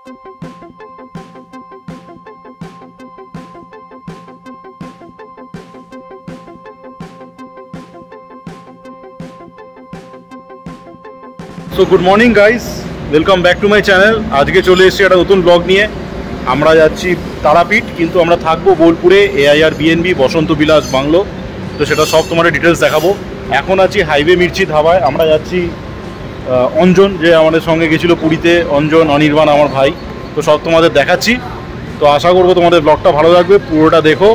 So good morning guys, welcome back to my channel. আজকে চলে এসেছি একটা নতুন ব্লগ নিয়ে। আমরা যাচ্ছি তারাপীঠ, কিন্তু আমরা থাকবো বোলপুরে AIR BNB বসন্ত বিলাস বাংলো। তো সেটা সব তোমাদের ডিটেলস দেখাবো। এখন আছি হাইওয়ে মির্চি ধাবায়। আমরা যাচ্ছি অঞ্জন, যে আমাদের সঙ্গে গেছিলো পুরীতে, অঞ্জন অনির্বাণ আমার ভাই। তো সব তোমাদের দেখাচ্ছি। তো আশা করবো তোমাদের ব্লগটা ভালো লাগবে, পুরোটা দেখো।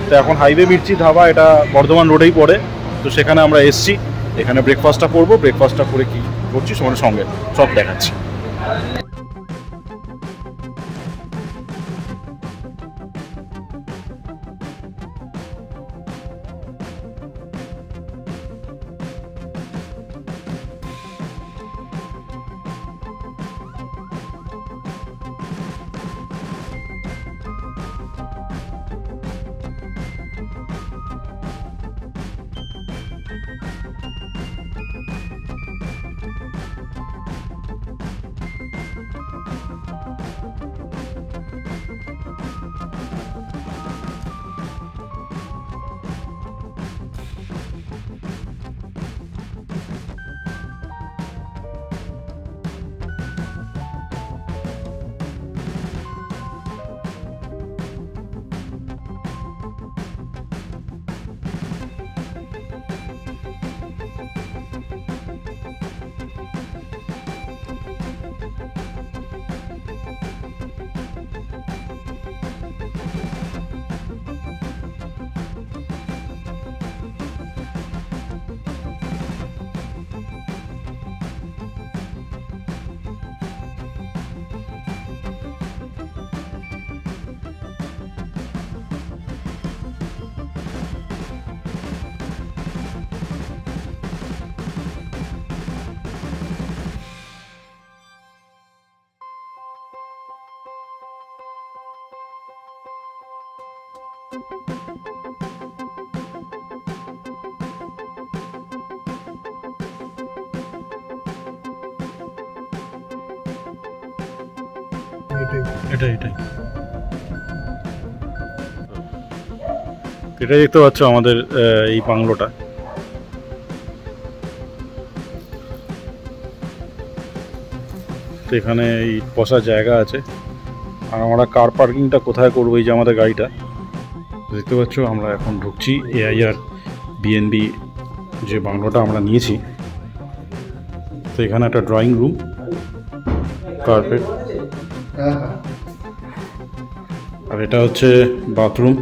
তো এখন হাইওয়ে মির্চি ধাবা, এটা বর্ধমান রোডেই পড়ে। তো সেখানে আমরা এসছি, এখানে ব্রেকফাস্টটা করবো। ব্রেকফাস্টটা করে কি করছি তোমাদের সঙ্গে সব দেখাচ্ছি। এটাই দেখতে পাচ্ছ আমাদের এই বাংলোটা। তো এখানে এই বসার জায়গা আছে। আর আমরা কার পার্কিংটা কোথায় করবো, এই যে আমাদের গাড়িটা দেখতে পাচ্ছ। আমরা এখন ঢুকছি AIR BNB যে বাংলোটা আমরা নিয়েছি। তো এখানে একটা ড্রয়িং রুম, কার্পেট, আর এটা হচ্ছে বাথরুম।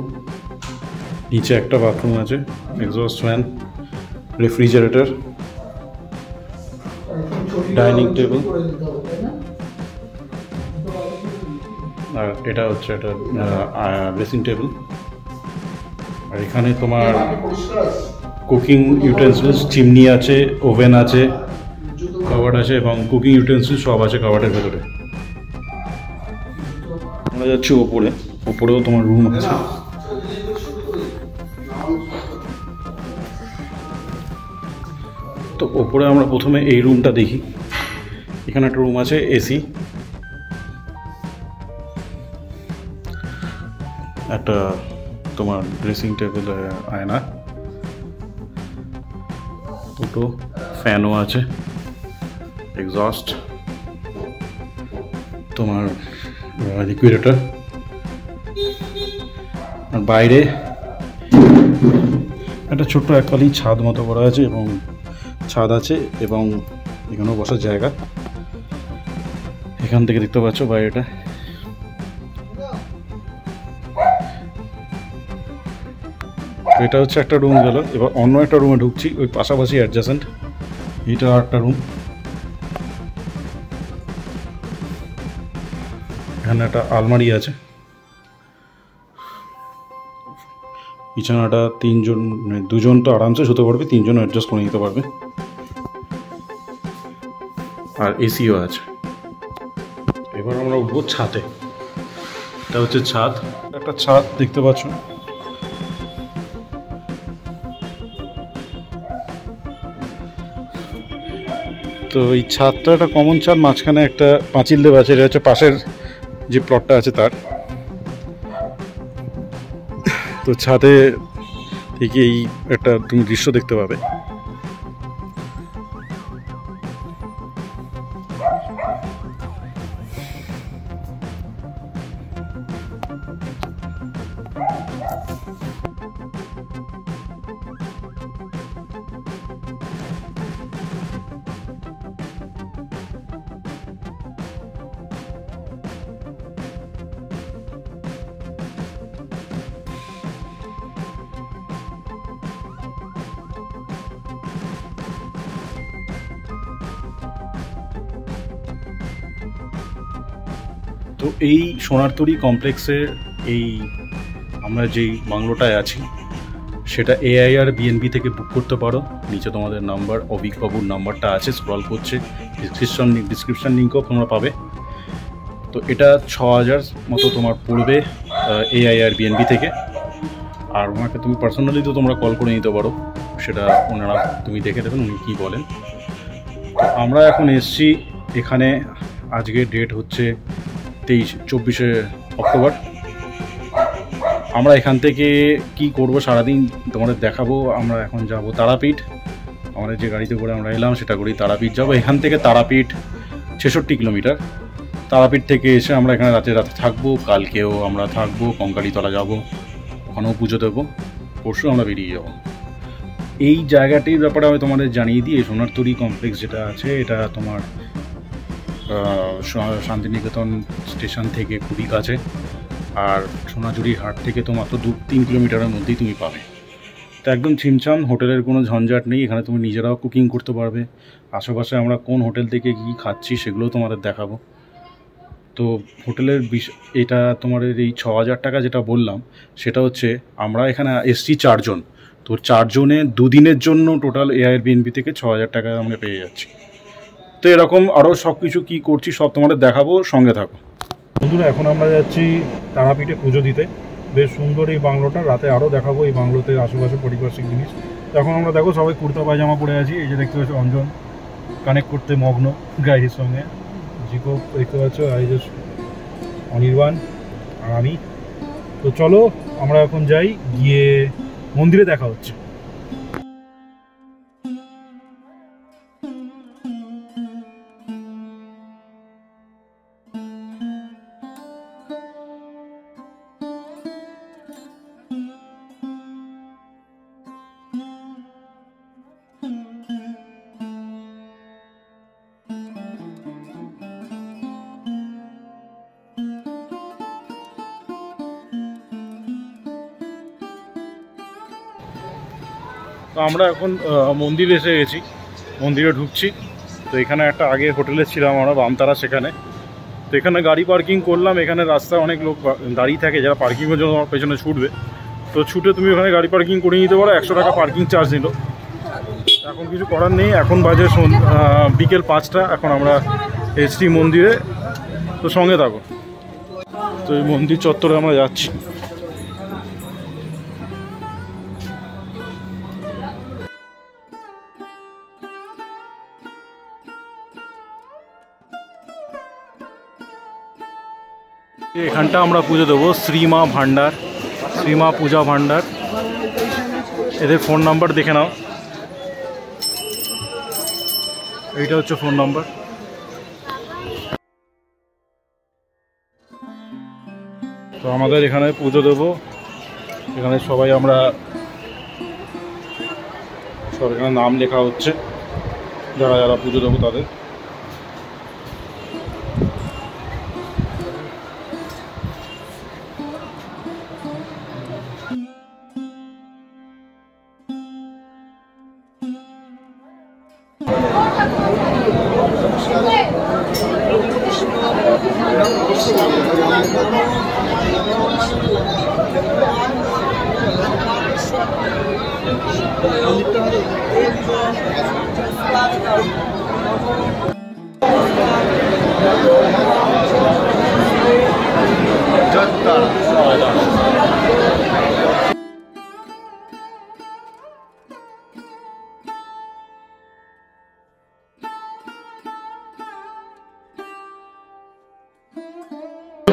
নিচে একটা বাথরুম আছে, exhaust fan, refrigerator, dining table, আর এটা হচ্ছে একটা ড্রেসিং টেবিল। আর এখানে তোমার কুকিং ইউটেন্সিলস, চিমনি আছে, ওভেন আছে, কাবার্ড আছে, এবং কুকিং ইউটেন্সিলস সব আছে কাবার্ডের ভেতরে। আমরা যাচ্ছি ওপরে, ওপরেও তোমার রুম আছে। তো ওপরে আমরা প্রথমে এই রুমটা দেখি। এখানে একটা রুম আছে, AC, একটা তোমার ড্রেসিং টেবিল, আয়না, দুটো ফ্যানও আছে, এক্সস্ট, তোমার লিকুইডেটর। আর বাইরে একটা ছোট্ট এককালি ছাদ মতো করা আছে, এবং ছাদ আছে, এবং এখানেও বসার জায়গা। এখান থেকে দেখতে পাচ্ছ বাইরেটা। এটা হচ্ছে একটা রুম গেল। এবার অন্য একটা রুমে ঢুকছি, ওই পাশাপাশি অ্যাডজাসেন্ট। এটা আর একটা রুম। এখানে একটা আলমারি আছে। বিছানাটা তিনজন, দুজন তো আরামসে শুতে পারবে, তিনজন অ্যাডজাস্ট করে নিতে পারবে। আর ACও আছে। এবার আমরা উঠবো ছাদে। এটা হচ্ছে ছাদ, একটা ছাদ দেখতে পাচ্ছ। তো এই ছাদটা একটা কমন ছাদ, মাঝখানে একটা পাঁচিল দেওয়া আছে। এটা হচ্ছে পাশের যে প্লটটা আছে তার। তো ছাদে থেকে এই একটা তুমি দৃশ্য দেখতে পাবে। তো এই সোনারতরী কমপ্লেক্সে এই আমরা যেই বাংলোটায় আছি সেটা AIR BNB থেকে বুক করতে পারো। নিচে তোমাদের নাম্বার, অভিকবাবুর নাম্বারটা আছে, স্ক্রল করছে, ডিসক্রিপশন লিঙ্কও তোমরা পাবে। তো এটা 6000 মতো তোমার পড়বে AIR BNB থেকে। আর ওনাকে তুমি পার্সোনালি তো তোমরা কল করে নিতে পারো, সেটা ওনারা তুমি দেখে দেবেন উনি কী বলেন। তো আমরা এখন এসছি এখানে, আজকে ডেট হচ্ছে 24শে অক্টোবর। আমরা এখান থেকে কি করব সারাদিন তোমাদের দেখাবো। আমরা এখন যাব তারাপীঠ। আমাদের যে গাড়িতে করে আমরা এলাম সেটা করেই তারাপীঠ যাব। এখান থেকে তারাপীঠ 66 কিলোমিটার। তারাপীঠ থেকে এসে আমরা এখানে রাতে থাকবো। কালকেও আমরা থাকবো, কঙ্কালীতলা যাব, ওখানেও পুজো দেবো। পরশু আমরা বেরিয়ে যাব। এই জায়গাটির ব্যাপারে আমি তোমাদের জানিয়ে দিই, এই সোনারতরী কমপ্লেক্স যেটা আছে এটা তোমার শান্তিনিকেতন স্টেশন থেকে খুবই কাছে। আর সোনাঝুরির হাট থেকে তো মাত্র 2-3 কিলোমিটারের মধ্যেই তুমি পাবে। তো একদম ছিমছাম, হোটেলের কোনো ঝঞ্ঝাট নেই। এখানে তুমি নিজেরাও কুকিং করতে পারবে। আশেপাশে আমরা কোন হোটেল থেকে কী খাচ্ছি সেগুলোও তোমাদের দেখাবো। তো হোটেলের এটা তোমাদের এই 6000 টাকা যেটা বললাম সেটা হচ্ছে আমরা এখানে এসছি 4 জন। তো 4 জনে 2 দিনের জন্য টোটাল AIR BNB থেকে 6000 টাকা আমরা পেয়ে যাচ্ছি। তো এরকম আরও সব কিছু কী করছি সব তোমাদের দেখাবো, সঙ্গে থাকো বন্ধুরা। এখন আমরা যাচ্ছি তারাপীঠে পুজো দিতে। বেশ সুন্দর এই বাংলোটা, রাতে আরও দেখাবো এই বাংলোতে আশেপাশে পারিপার্শ্বিক জিনিস। তো এখন আমরা দেখো সবাই কুর্তা পায়জামা পরে আছি। এই যে দেখতে পাচ্ছ অঞ্জন কানেক্ট করতে মগ্ন গাড়ির সঙ্গে, জিকো দেখতে পাচ্ছ, আর এই যে অনির্বাণ আর আমি। তো চলো আমরা এখন যাই, গিয়ে মন্দিরে দেখা হচ্ছে। তো আমরা এখন মন্দিরে এসে গেছি, মন্দিরে ঢুকছি। তো এখানে একটা আগে হোটেলে ছিলাম আমরা বামতারা, সেখানে। তো এখানে গাড়ি পার্কিং করলাম। এখানে রাস্তায় অনেক লোক দাঁড়িয়ে থাকে যারা পার্কিংয়ের জন্য আমার পেছনে ছুটবে। তো ছুটে তুমি ওখানে গাড়ি পার্কিং করে নিতে পারো। 100 টাকা পার্কিং চার্জ নিল। এখন কিছু করার নেই, এখন বাজে বিকেল 5টা। এখন আমরা এসছি মন্দিরে, তো সঙ্গে থাকো। তো এই মন্দির চত্বরে আমরা যাচ্ছি। এখানটা আমরা পুজো দেবো শ্রীমা ভান্ডার, শ্রীমা পূজা ভান্ডার। এদের ফোন নাম্বার দেখে নাও, এইটা হচ্ছে ফোন নাম্বার। তো আমাদের এখানে পুজো দেবো, এখানে সবাই আমরা সব এখানে নাম লেখা হচ্ছে যারা যারা পুজো দেবো তাদের।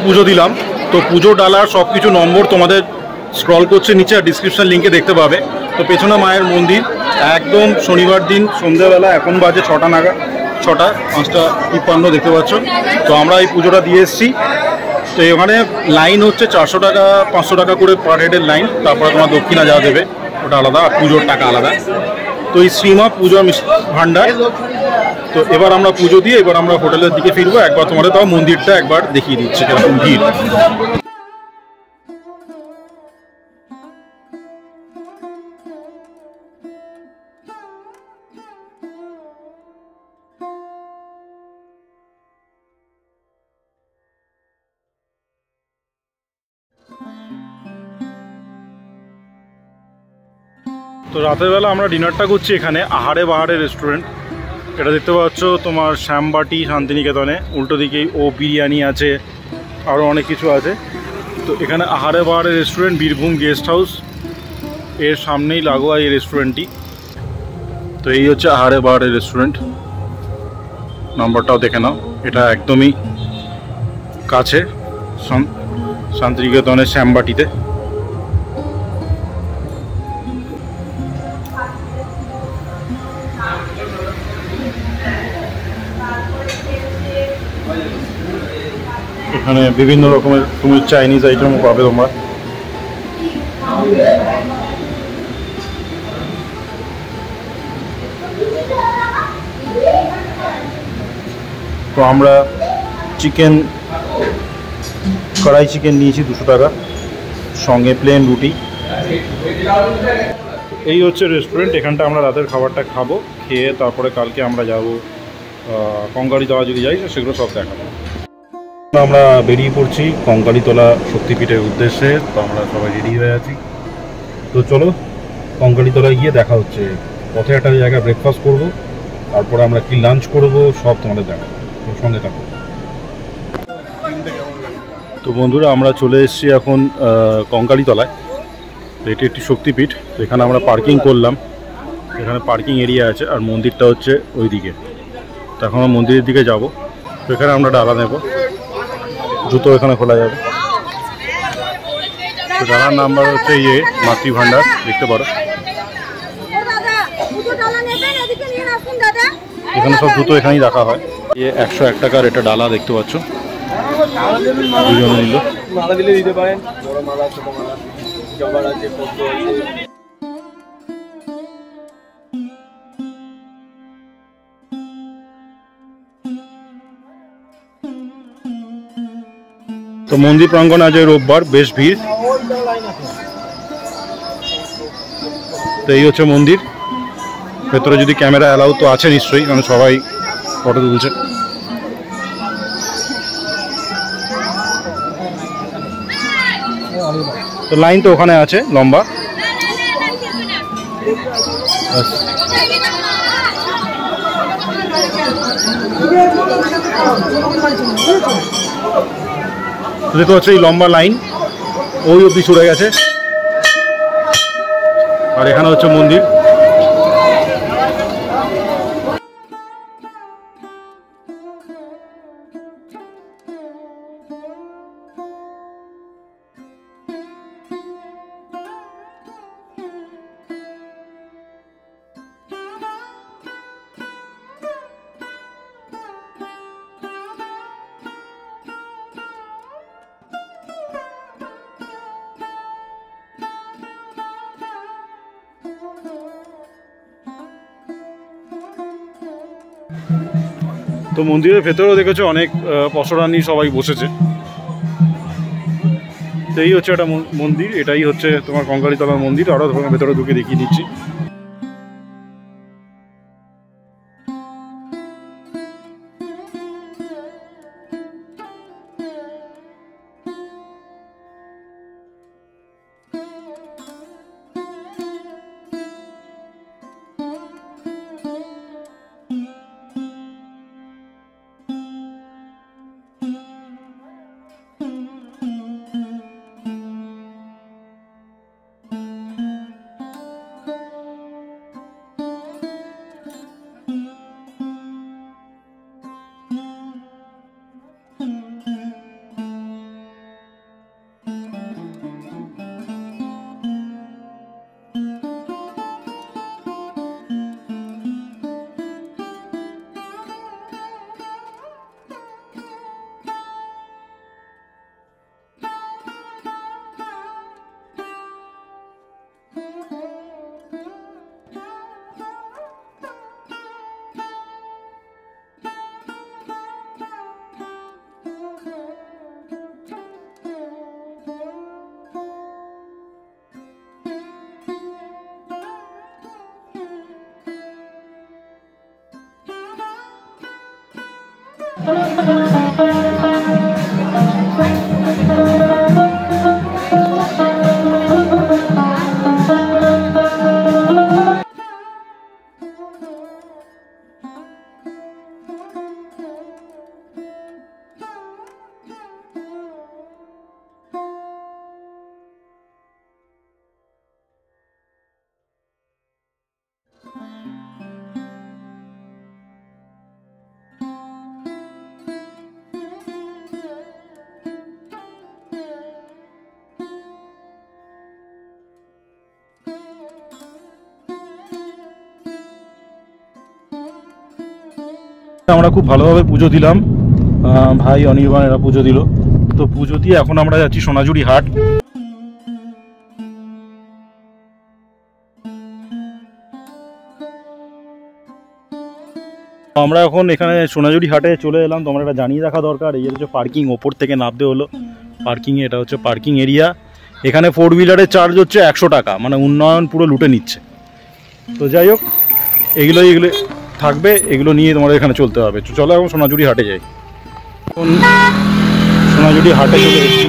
পুজো দিলাম। তো পুজো ডালার সব কিছু নম্বর তোমাদের স্ক্রল করছে নিচে, আর ডিসক্রিপশন লিঙ্কে দেখতে পাবে। তো পেছনে মায়ের মন্দির, একদম শনিবার দিন সন্ধ্যাবেলা, এখন বাজে 6টা নাগাদ, 6টা 5:53 দেখতে পাচ্ছ। তো আমরা এই পুজোটা দিয়ে এসেছি। তো এখানে লাইন হচ্ছে 400 টাকা 500 টাকা করে পার হেডের লাইন। তারপরে তোমার দক্ষিণা যা দেবে ওটা আলাদা, আর পুজোর টাকা আলাদা। তো এই শ্রীমা পুজো ভান্ডার। তো এবার আমরা পুজো দিয়ে এবার আমরা হোটেলের দিকে ফিরবো। একবার তোমাদের তাও মন্দিরটা একবার দেখিয়ে দিচ্ছে কিরকম ভিড়। তো রাতের বেলা আমরা ডিনারটা করছি এখানে আহারে বাহারে রেস্টুরেন্ট। এটা দেখতে পাচ্ছ তোমার শ্যামবাটি শান্তিনিকেতনে, উল্টো দিকেই ও বিরিয়ানি আছে, আরও অনেক কিছু আছে। তো এখানে আহারে বাহারে রেস্টুরেন্ট, বীরভূম গেস্ট হাউস এর সামনেই লাগোয়া এই রেস্টুরেন্টটি। তো এই হচ্ছে আহারে বাহারে রেস্টুরেন্ট, নম্বরটাও দেখে নাও। এটা একদমই কাছে শান্তিনিকেতনের শ্যামবাটিতে। এখানে বিভিন্ন রকমের তুমি চাইনিজ আইটেমও পাবে তোমরা। তো আমরা চিকেন কড়াই চিকেন নিয়েছি 200 টাকা, সঙ্গে প্লেন রুটি। এই হচ্ছে রেস্টুরেন্ট, এখানটা আমরা রাতের খাবারটা খাবো, খেয়ে তারপরে কালকে আমরা যাব কঙ্কালীতলা যদি যাই সেগুলো সব দেখাবো। আমরা বেরিয়ে পড়ছি কঙ্কালীতলা শক্তিপীঠের উদ্দেশ্যে। তো আমরা সবাই রেডি হয়ে আছি। তো চলো কঙ্কালীতলায় গিয়ে দেখা হচ্ছে। পথে একটা জায়গায় ব্রেকফাস্ট করব, তারপরে আমরা কি লাঞ্চ করব সব তোমাদের দেখাবো, সঙ্গে থাকবো। তো বন্ধুরা আমরা চলে এসেছি এখন কঙ্কালীতলায়। তো এটি একটি শক্তিপীঠ। তো এখানে আমরা পার্কিং করলাম, এখানে পার্কিং এরিয়া আছে, আর মন্দিরটা হচ্ছে ওই দিকে। তো এখন আমরা মন্দিরের দিকে যাব। তো এখানে আমরা ডালা নেব, জুতো এখানে খোলা যাবে। তো ডালার নাম্বার হচ্ছে মাতৃভাণ্ডার, দেখতে পারো। এখানে সব জুতো এখানেই রাখা হয়। 101 টাকার এটা ডালা দেখতে পাচ্ছ, দুজনে নিল। মালা দিলে দিতে পারেন, বড় মালা ছোট মালা জবার আছে, পদ্ম আছে। তো মন্দির প্রাঙ্গণে আজ রোববার, বেশ ভিড়। তো এই হচ্ছে মন্দির। ভেতরে যদি ক্যামেরা অ্যালাউ তো আছে নিশ্চয়ই, কারণ সবাই ফটো তুলছে। তো লাইন তো ওখানে আছে লম্বা। দেখতে পাচ্ছ এই লম্বা লাইন ওই অবধি চলে গেছে। আর এখানে হচ্ছে মন্দির। তো মন্দিরের ভেতরেও দেখেছো অনেক পশরানি সবাই বসেছে। তো এই হচ্ছে একটা মন্দির, এটাই হচ্ছে তোমার কঙ্কালীতলার মন্দির। আরও ভেতরে ঢুকে দেখিয়ে দিচ্ছি। আমরা খুব ভালোভাবে পুজো দিলাম, ভাই অনির্বাণ এরা পুজো দিল। তো পুজো দিয়ে এখন আমরা যাচ্ছি সোনাঝুরি হাট। আমরা এখন এখানে সোনাঝুরি হাটে চলে এলাম। তো আমরা এটা জানিয়ে রাখা দরকার, এই হচ্ছে পার্কিং, ওপর থেকে নামতে হলো পার্কিংয়ে। এটা হচ্ছে পার্কিং এরিয়া। এখানে 4 হুইলারের চার্জ হচ্ছে 100 টাকা, মানে উন্নয়ন পুরো লুটে নিচ্ছে। তো যাই হোক, এগুলো থাকবে, এগুলো নিয়ে তোমাদের এখানে চলতে হবে। চলো এখন সোনাঝুরি হাটে যাই। এখন সোনাঝুরি হাটে চলে এসেছি।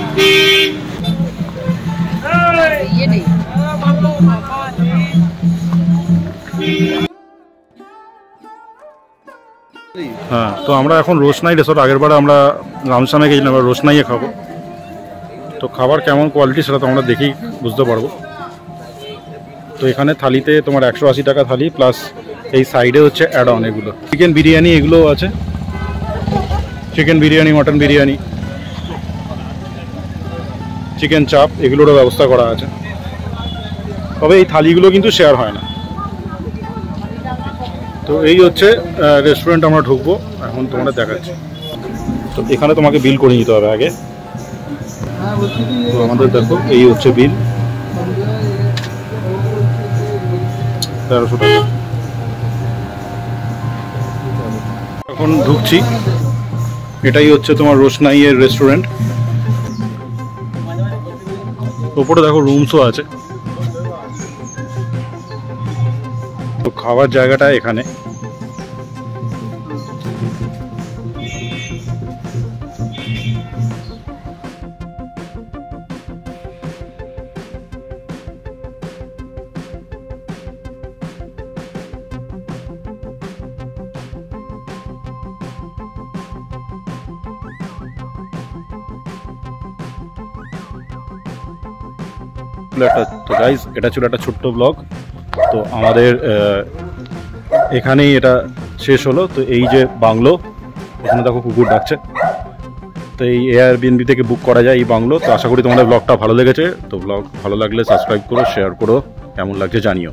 হ্যাঁ, তো আমরা এখন রোশনাই রিসোর্ট, আগের বারে আমরা রামসামে গেছিলাম, আমরা রোশনাইয়ে খাবো। তো খাবার কেমন কোয়ালিটি সেটা তো আমরা দেখেই বুঝতে পারবো। তো এখানে থালিতে তোমার 180 টাকা থালি, প্লাস এই সাইডে হচ্ছে অ্যাড অন, এগুলো চিকেন বিরিয়ানি এগুলোও আছে, chicken biryani, mutton biryani, chicken চাপ, এগুলোরও ব্যবস্থা করা আছে। তবে এই থালিগুলো কিন্তু শেয়ার হয় না। তো এই হচ্ছে রেস্টুরেন্ট, আমরা ঢুকবো এখন, তোমরা দেখাচ্ছি। তো এখানে তোমাকে বিল করে নিতে হবে আগে। তো আমাদের দেখো এই হচ্ছে বিল, 1300 টাকা। এখন ঢুকছি, এটাই হচ্ছে তোমার রোশনাইয়ের রেস্টুরেন্ট। ওপরে দেখো রুমসও আছে। তো খাওয়ার জায়গাটা এখানে। তো গাইজ, এটা ছিল একটা ছোট্ট ব্লগ। তো আমাদের এখানেই এটা শেষ হলো। তো এই যে বাংলো, এখানে দেখো কুকুর ডাকছে। তো এই এয়ারবিএনবি থেকে বুক করা যায় এই বাংলো। তো আশা করি তোমাদের ব্লগটা ভালো লেগেছে। তো ব্লগ ভালো লাগলে সাবস্ক্রাইব করো, শেয়ার করো, কেমন লাগছে জানিও।